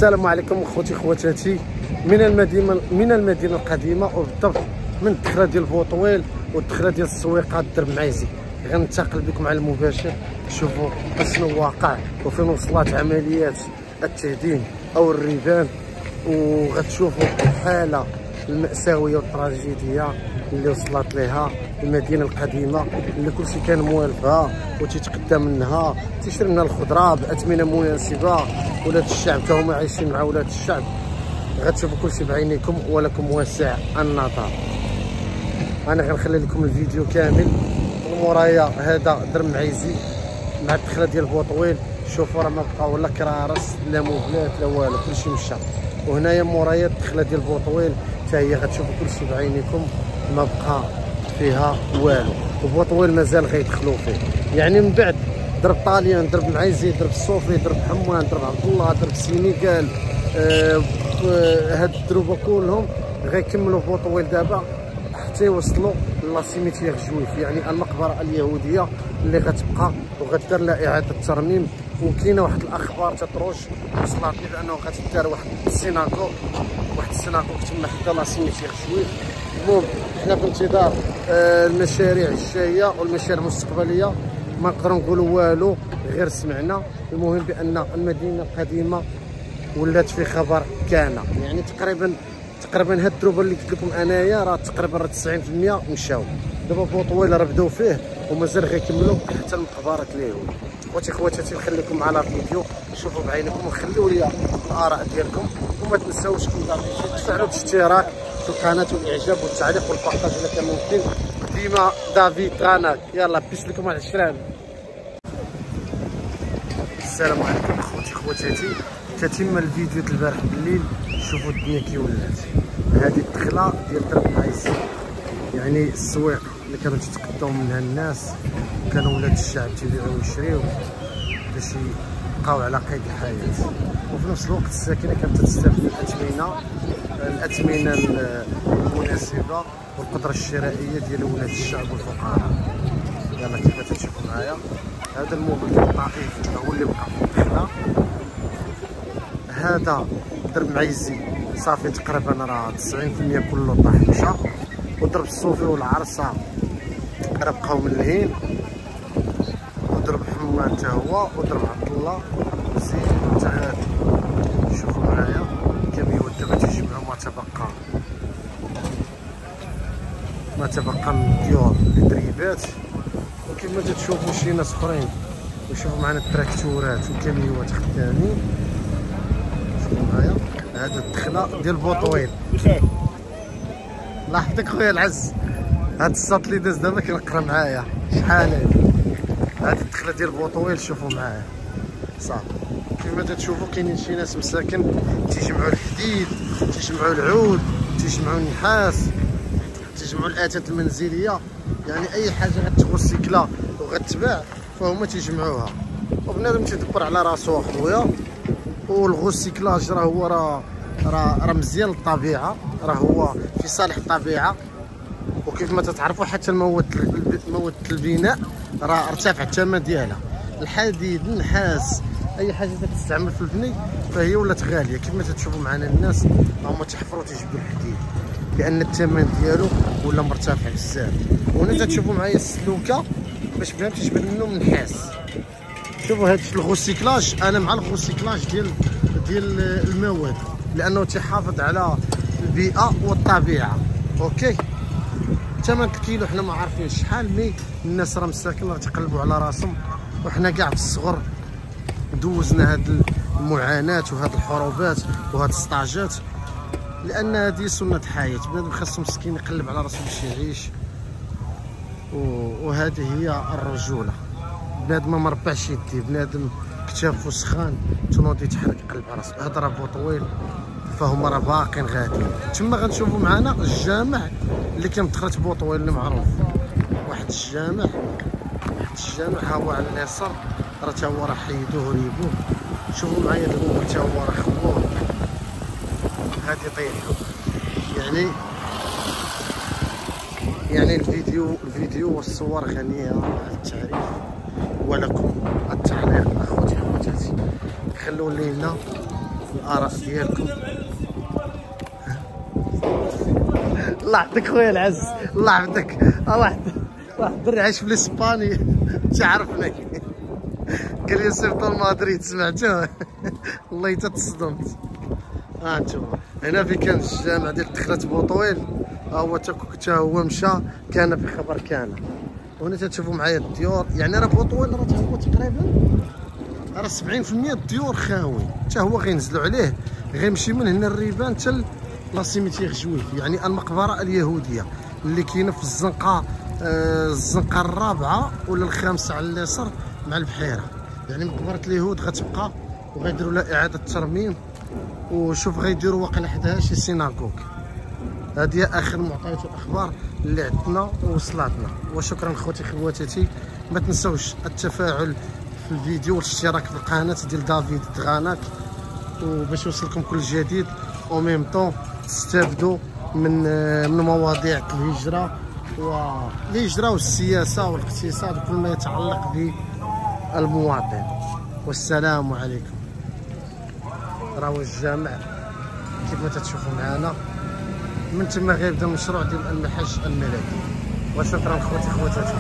السلام عليكم اخوتي خواتاتي من المدينه القديمه، وبالضبط من الدخله ديال بوطويل والدخله ديال السويقه الدرب معيزي. غننتقل بكم على المباشر شوفوا شنو واقع وفين وصلت عمليات التهديم او الربان، وغتشوفوا الحاله المأساويه والتراجيديه اللي وصلت لها المدينه القديمه، اللي كلشي كان موالفها وتيتقدم منها، تيشري منها الخضره باثمنه مناسبه. ولاد الشعب تا هما عايشين مع ولاد الشعب. غتشوفوا كلشي بعينيكم ولكم واسع النظر. انا غنخلي لكم الفيديو كامل. ومورايا هذا درب معيزي مع الدخله ديال بوطويل. شوفوا راه ما بقاو لا كرارس لا موبلات لا والو، كلشي مشى. وهنايا مورايا الدخله ديال بوطويل حتى هي غتشوفوا كلشي بعينيكم، ما بقى فيها والو. وبوطويل مازال غيدخلوا فيه، يعني من بعد درب طاليان، درب معيزي، درب الصوفي، درب حمان، درب عبد الله، درب السينيغال، هاد الدروبه كلهم غيكملوا بوطويل دابا حتى يوصلوا لاسيميتير جويف، يعني المقبره اليهوديه اللي غتبقى وغدار لها اعاده ترميم. وكاينه واحد الاخبار تتروج وصلتني بانه غتدار واحد السيناغوغ تما حدا لاسيميتير جويف. المهم حنا في انتظار المشاريع الجايه والمشاريع المستقبليه، ما نقدروا نقولوا والو غير سمعنا. المهم بان المدينه القديمه ولات في خبر كان، يعني تقريبا هاد الدروبه اللي قلت لكم انايا راه تقريبا 90% مشاو. دابا بوطويل راه بداو فيه ومازال غيكملوا حتى المقبره اليهود. خواتاتي نخليكم على الفيديو، شوفوا بعينكم وخليوا لي الاراء ديالكم، وما تنساوش تفعلوا الاشتراك في القناه والاعجاب والتعليق والبارطاج اذا كان ممكن. ديما دافيد غاناك. يلا بيس لكم على الشران. السلام عليكم اخوتي خواتاتي، كتم الفيديو ديال البارح بالليل. شوفوا الدنيا كي ولات. هذه الدخله ديال درب معيزي، يعني السويق اللي كانوا تيتقداو منها الناس، وكانوا ولاد الشعب تيبيعوا ويشريو باش يبقاو على قيد الحياه. وفي نفس الوقت الساكنه كانت تستافد من الاثمنه المناسبه والقدره الشرائيه ديال ولاد الشعب والفقراء. يلا كيف تشوفوا معايا هذا الموبل الطائف هو اللي بقى في الدخله. هذا درب معيزي صافي تقريبا راه 90% كله طاح مشى. ودرب الصوفي والعرسه راه بقاو ملهين. ودرب حمان حتى هو، ودرب عبد الله زين متعادل. شوفوا معايا الكاميوات دابا تيجمعوا ما تبقى من الديور الدريبات. وكما تشوفوا شي ناس اخرين وشوفوا معنا التراكتورات والكاميوات خدامين. شوفوا معايا هذا الدخله ديال بوطويل. الله يحفظك خويا العز. هاد الصوت اللي داز دابا كنقرا معايا شحال هاد الدخله ديال بوطويل. شوفوا معايا صافي كما تشوفوا كاينين شي ناس مساكن تيجمعوا الحديد، تيجمعوا العود، تيجمعوا النحاس، تيجمعوا الاثاث المنزليه، يعني اي حاجه غتغسكلا وغتباع فهما تيجمعوها. وبنادم تيدبر على راسو اخويا. والغوسيكلاج راه هو راه مزيان للطبيعه، راه هو في صالح الطبيعه. وكيف ما تتعرفوا حتى مواد البناء راه ارتفع الثمن ديالها. الحديد، النحاس، اي حاجه تستعمل في البني فهي ولات غاليه. كما تشوفوا معنا الناس هما تيحفروا تيجبدوا الحديد لان الثمن ديالو ولا مرتفع بزاف. وهنا تشوفوا معايا السلوكه باش فهم تجبد منه من النحاس. شوفوا هذا الغوسيكلاج، انا مع الغوسيكلاج ديال المواد لانه تيحافظ على البيئه والطبيعه. اوكي ثمن الكيلو حنا ما عارفين شحال، مي الناس راه مساكن راه تيقلبوا على راسهم. وحنا كاع في الصغر دوزنا هاد المعاناه وهاد الحروبات وهاد السطاجات، لان هذه سنه حياه. بنادم خاصو مسكين يقلب على راسو باش يعيش، وهذه هي الرجوله. بنادم ما مربعش يديه، بنادم كتافو سخان تنوض يتحرك يقلب على راسو. هذا راه بوطويل فهما راه باقيين غاديين. تما غنشوفوا معنا الجامع اللي كان دخلت بوطويل اللي معروف. واحد الجامع ها هو على اليسار، راه تا هو راه حيدوه وريبوه. شوفوا معايا الموبل تا هو راه خووه. هادي طيحه. يعني الفيديو والصور غنيه عن التعريف ولكم التعليق. اخوتي خواتاتي خلوا لينا الاراء ديالكم. الله يعطيك خويا العز، الله يعطيك. واحد الدري عايش في الاسباني تعرفني قال لي سيرتو لمدريد سمعتوه والله حتى تصدمت. انتوما هنا في كان الجامع ديال دخلة بوطويل، ها هو حتى هو مشى كان في خبر كان. وهنا تشوفوا معايا الديور، يعني راه بوطويل راه هو تقريبا راه 70% الديور خاوي، حتى هو غينزلوا عليه غيمشي من هنا الريبان حتى لاسيميتيغ جويف، يعني المقبره اليهوديه اللي كاينه في الزنقه الرابعه ولا الخامسه على اليسار مع البحيره. يعني مقبره اليهود غتبقى وغيديروا لها اعاده ترميم، وشوف غيديروا واقيلا حداها شي سيناغوغ. هذه هي اخر معطيات الاخبار اللي عندنا وصلتنا. وشكرا خوتي خواتاتي، ما تنسوش التفاعل في الفيديو والاشتراك في القناه ديال دافيد دغاناك وباش يوصلكم كل جديد، او ميم طون تستافدوا من مواضيع الهجره والسياسه والاقتصاد وكل ما يتعلق بالمواطن. والسلام عليكم. راهو الجامع كيف ما تتشوفوا معنا، من تما غيبدا المشروع ديال المحج الملكي. وشكرا خوتي خواتاتي.